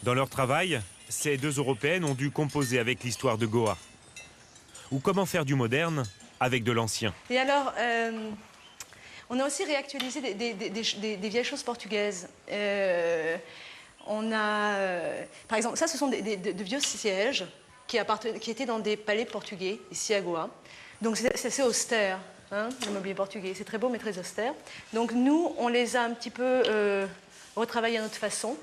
Dans leur travail, ces deux Européennes ont dû composer avec l'histoire de Goa. Ou comment faire du moderne avec de l'ancien. Et alors, on a aussi réactualisé des vieilles choses portugaises. On a, par exemple, ça, ce sont de vieux sièges qui étaient dans des palais portugais, ici à Goa. Donc c'est assez austère, hein, le mobilier portugais. C'est très beau, mais très austère. Donc nous, on les a un petit peu retravaillés à notre façon.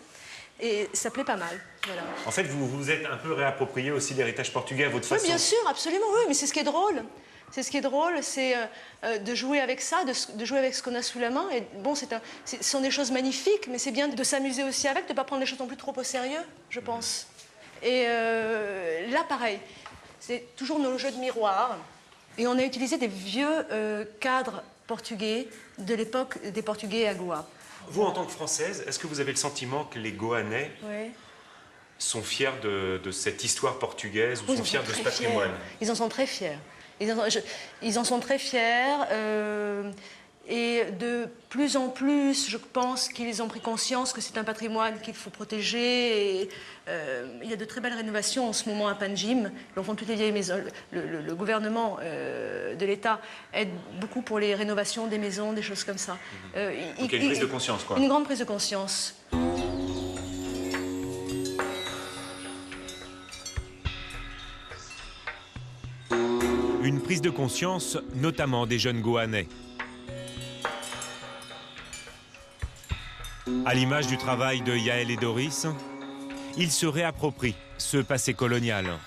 Et ça plaît pas mal. Voilà. En fait, vous vous êtes un peu réapproprié aussi l'héritage portugais à votre façon. Oui, bien sûr, absolument, oui, mais c'est ce qui est drôle. C'est ce qui est drôle, c'est de jouer avec ça, de jouer avec ce qu'on a sous la main. Et bon, ce sont des choses magnifiques, mais c'est bien de s'amuser aussi avec, de ne pas prendre les choses non plus trop au sérieux, je pense. Et là, pareil, c'est toujours nos jeux de miroir. Et on a utilisé des vieux cadres portugais de l'époque des Portugais à Goa. Vous, en tant que Française, est-ce que vous avez le sentiment que les Goanais sont fiers de cette histoire portugaise ou sont fiers de ce patrimoine? Ils en sont très fiers. Ils en sont très fiers. Et de plus en plus, je pense qu'ils ont pris conscience que c'est un patrimoine qu'il faut protéger. Et, il y a de très belles rénovations en ce moment à Panjim. Ils font toutes les vieilles maisons. Le gouvernement de l'État aide beaucoup pour les rénovations des maisons, des choses comme ça. Donc il y a une prise de conscience, quoi. Une grande prise de conscience. Une prise de conscience, notamment des jeunes Goanais. À l'image du travail de Yael et Doris, ils se réapproprient ce passé colonial.